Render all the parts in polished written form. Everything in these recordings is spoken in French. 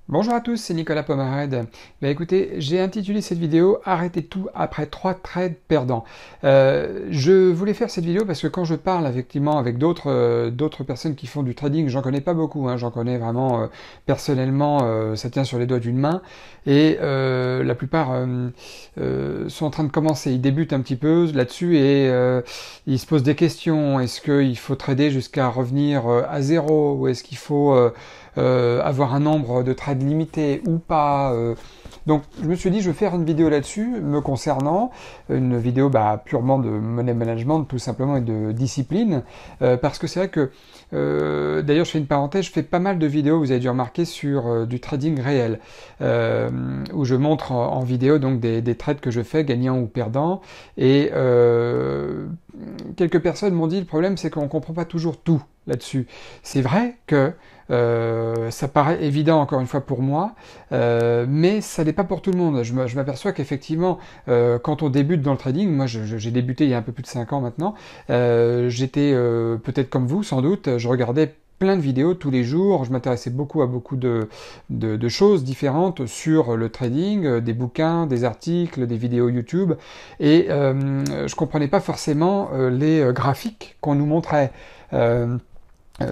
Bonjour à tous, c'est Nicolas Pomarède. Écoutez, j'ai intitulé cette vidéo Arrêtez tout après 3 trades perdants. Je voulais faire cette vidéo parce que quand je parle effectivement avec d'autres personnes qui font du trading, j'en connais pas beaucoup, hein, j'en connais vraiment personnellement, ça tient sur les doigts d'une main, et la plupart sont en train de commencer, ils débutent un petit peu là-dessus et ils se posent des questions. Est-ce qu'il faut trader jusqu'à revenir à zéro, ou est-ce qu'il faut avoir un nombre de trades limité ou pas. Donc je me suis dit je vais faire une vidéo là-dessus me concernant, une vidéo purement de money management tout simplement et de discipline, parce que c'est vrai que d'ailleurs je fais une parenthèse, je fais pas mal de vidéos, vous avez dû remarquer, sur du trading réel, où je montre en vidéo donc des trades que je fais, gagnants ou perdants, et quelques personnes m'ont dit le problème c'est qu'on comprend pas toujours tout là-dessus. C'est vrai que ça paraît évident encore une fois pour moi, mais ça n'est pas pour tout le monde. Je m'aperçois qu'effectivement, quand on débute dans le trading, moi j'ai débuté il y a un peu plus de 5 ans maintenant, j'étais peut-être comme vous sans doute, je regardais plein de vidéos tous les jours, je m'intéressais beaucoup à beaucoup de choses différentes sur le trading, des bouquins, des articles, des vidéos YouTube, et je comprenais pas forcément les graphiques qu'on nous montrait.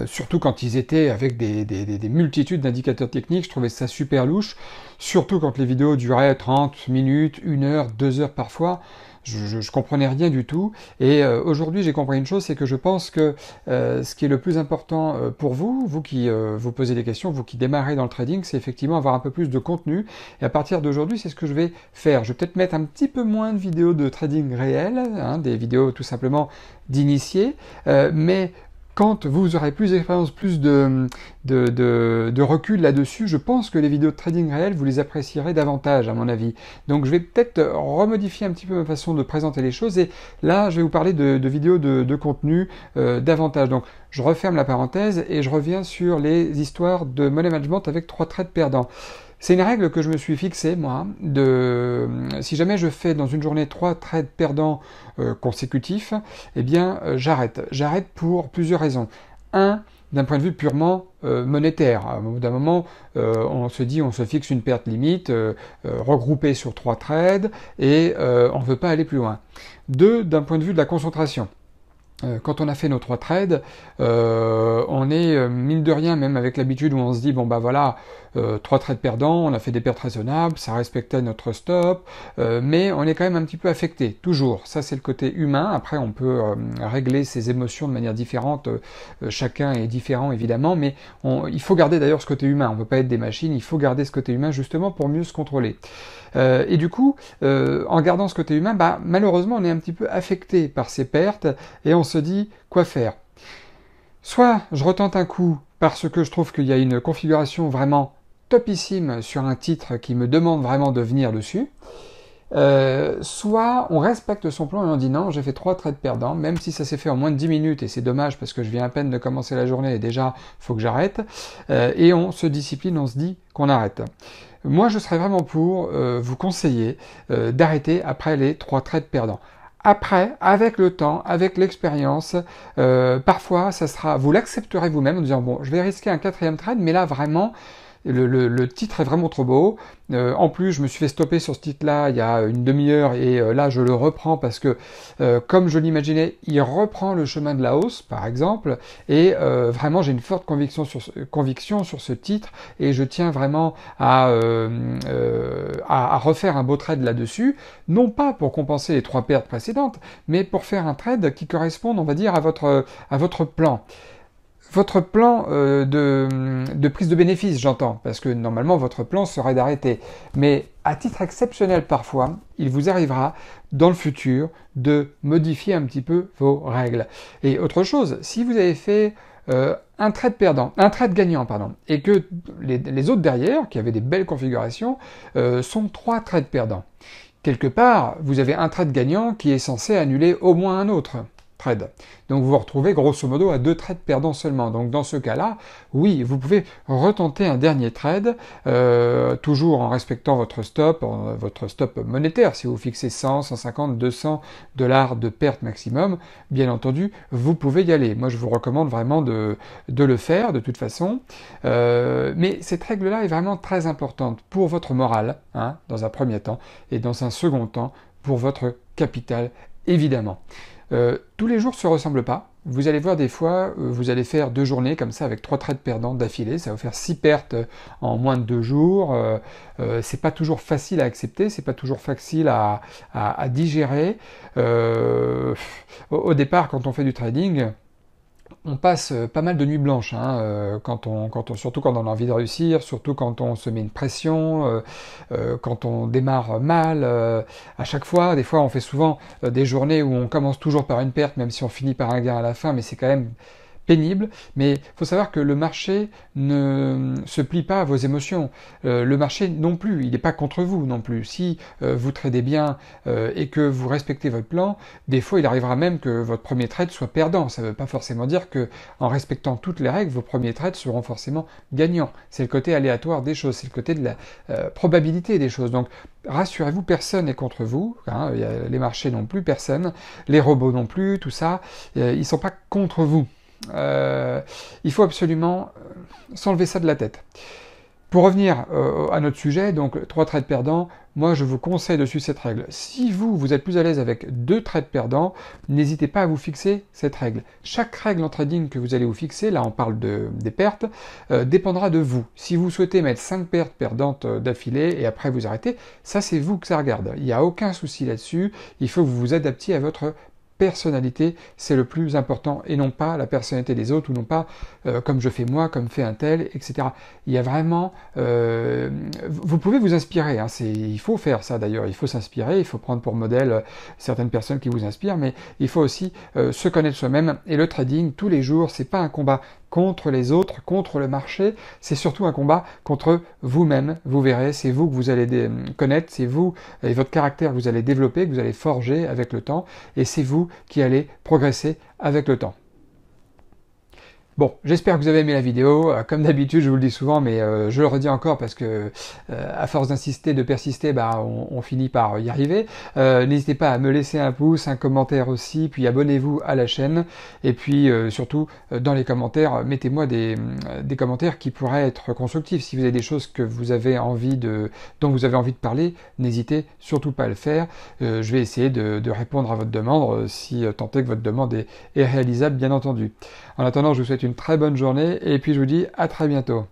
Surtout quand ils étaient avec des multitudes d'indicateurs techniques, je trouvais ça super louche, surtout quand les vidéos duraient 30 minutes, 1 heure, 2 heures parfois, je comprenais rien du tout, et aujourd'hui j'ai compris une chose, c'est que je pense que ce qui est le plus important pour vous, vous qui vous posez des questions, vous qui démarrez dans le trading, c'est effectivement avoir un peu plus de contenu, et à partir d'aujourd'hui c'est ce que je vais faire. Je vais peut-être mettre un petit peu moins de vidéos de trading réel, hein, des vidéos tout simplement d'initiés, mais quand vous aurez plus d'expérience, plus de recul là-dessus, je pense que les vidéos de trading réel, vous les apprécierez davantage, à mon avis. Donc je vais peut-être remodifier un petit peu ma façon de présenter les choses, et là, je vais vous parler de vidéos de contenu davantage. Donc je referme la parenthèse et je reviens sur les histoires de money management avec 3 trades perdants. C'est une règle que je me suis fixée, moi, si jamais je fais dans une journée 3 trades perdants consécutifs, eh bien j'arrête. J'arrête pour plusieurs raisons. Un, d'un point de vue purement monétaire. D'un moment, on se dit, on se fixe une perte limite regroupée sur 3 trades, et on ne veut pas aller plus loin. Deux, d'un point de vue de la concentration. Quand on a fait nos 3 trades, on est mine de rien, même avec l'habitude où on se dit bon bah voilà, 3 trades perdants, on a fait des pertes raisonnables, ça respectait notre stop, mais on est quand même un petit peu affecté, toujours. Ça c'est le côté humain. Après on peut régler ses émotions de manière différente, chacun est différent évidemment, mais il faut garder d'ailleurs ce côté humain. On ne peut pas être des machines, il faut garder ce côté humain justement pour mieux se contrôler. Et du coup, en gardant ce côté humain, malheureusement on est un petit peu affecté par ces pertes, et on se dit quoi faire. Soit je retente un coup parce que je trouve qu'il y a une configuration vraiment topissime sur un titre qui me demande vraiment de venir dessus, soit on respecte son plan et on dit non, j'ai fait 3 trades perdants, même si ça s'est fait en moins de 10 minutes, et c'est dommage parce que je viens à peine de commencer la journée et déjà il faut que j'arrête, et on se discipline, on se dit qu'on arrête. Moi je serais vraiment pour vous conseiller d'arrêter après les 3 trades perdants. Après, avec le temps, avec l'expérience, parfois ça sera, vous l'accepterez vous-même en disant bon, je vais risquer un 4e trade, mais là vraiment le titre est vraiment trop beau. En plus, je me suis fait stopper sur ce titre-là il y a une demi-heure, et là je le reprends parce que, comme je l'imaginais, il reprend le chemin de la hausse, par exemple, et vraiment j'ai une forte conviction sur ce titre, et je tiens vraiment à refaire un beau trade là-dessus, non pas pour compenser les 3 pertes précédentes, mais pour faire un trade qui corresponde, on va dire, à votre plan. Votre plan de prise de bénéfice, j'entends, parce que normalement votre plan serait d'arrêter. Mais à titre exceptionnel parfois, il vous arrivera dans le futur de modifier un petit peu vos règles. Et autre chose, si vous avez fait un trade gagnant, et que les autres derrière, qui avaient des belles configurations, sont 3 trades perdants. Quelque part, vous avez un trade gagnant qui est censé annuler au moins un autre. trades. Donc vous vous retrouvez grosso modo à 2 trades perdants seulement. Donc dans ce cas-là, oui, vous pouvez retenter un dernier trade, toujours en respectant votre stop monétaire. Si vous fixez 100, 150, 200 dollars de perte maximum, bien entendu, vous pouvez y aller. Moi, je vous recommande vraiment de le faire de toute façon. Mais cette règle-là est vraiment très importante pour votre morale, hein, dans un premier temps, et dans un second temps, pour votre capital, évidemment. Tous les jours ne se ressemblent pas. Vous allez voir des fois, vous allez faire 2 journées comme ça avec 3 trades perdants d'affilée. Ça va vous faire 6 pertes en moins de 2 jours. C'est pas toujours facile à accepter, c'est pas toujours facile à digérer. Au départ, quand on fait du trading, on passe pas mal de nuits blanches, hein, surtout quand on a envie de réussir, surtout quand on se met une pression, quand on démarre mal. À chaque fois, des fois, on fait souvent des journées où on commence toujours par une perte, même si on finit par un gain à la fin, mais c'est quand même pénible, mais il faut savoir que le marché ne se plie pas à vos émotions. Le marché non plus, il n'est pas contre vous non plus. Si vous tradez bien et que vous respectez votre plan, des fois il arrivera même que votre premier trade soit perdant. Ça ne veut pas forcément dire que en respectant toutes les règles, vos premiers trades seront forcément gagnants. C'est le côté aléatoire des choses, c'est le côté de la probabilité des choses. Donc rassurez-vous, personne n'est contre vous, hein, les marchés non plus, personne, les robots non plus, tout ça, ils ne sont pas contre vous. Il faut absolument s'enlever ça de la tête. Pour revenir à notre sujet, donc 3 trades perdants, moi je vous conseille de suivre cette règle. Si vous êtes plus à l'aise avec 2 trades perdants, n'hésitez pas à vous fixer cette règle. Chaque règle en trading que vous allez vous fixer, là on parle des pertes, dépendra de vous. Si vous souhaitez mettre 5 pertes perdantes d'affilée et après vous arrêtez, ça c'est vous que ça regarde. Il n'y a aucun souci là-dessus, il faut que vous vous adaptiez à votre personnalité, c'est le plus important, et non pas la personnalité des autres, ou non pas comme je fais moi, comme fait un tel, etc. Il y a vraiment... vous pouvez vous inspirer, hein, il faut faire ça d'ailleurs, il faut s'inspirer, il faut prendre pour modèle certaines personnes qui vous inspirent, mais il faut aussi se connaître soi-même, et le trading, tous les jours, c'est pas un combat contre les autres, contre le marché, c'est surtout un combat contre vous-même, vous verrez, c'est vous que vous allez connaître, c'est vous et votre caractère que vous allez développer, que vous allez forger avec le temps, et c'est vous qui allez progresser avec le temps. Bon, j'espère que vous avez aimé la vidéo. Comme d'habitude, je vous le dis souvent, mais je le redis encore parce que à force d'insister, de persister, bah, on finit par y arriver. N'hésitez pas à me laisser un pouce, un commentaire aussi, puis abonnez-vous à la chaîne. Et puis surtout, dans les commentaires, mettez-moi des commentaires qui pourraient être constructifs. Si vous avez des choses que vous avez envie dont vous avez envie de parler, n'hésitez surtout pas à le faire. Je vais essayer de répondre à votre demande, si tant est que votre demande est réalisable, bien entendu. En attendant, je vous souhaite une très bonne journée et puis je vous dis à très bientôt.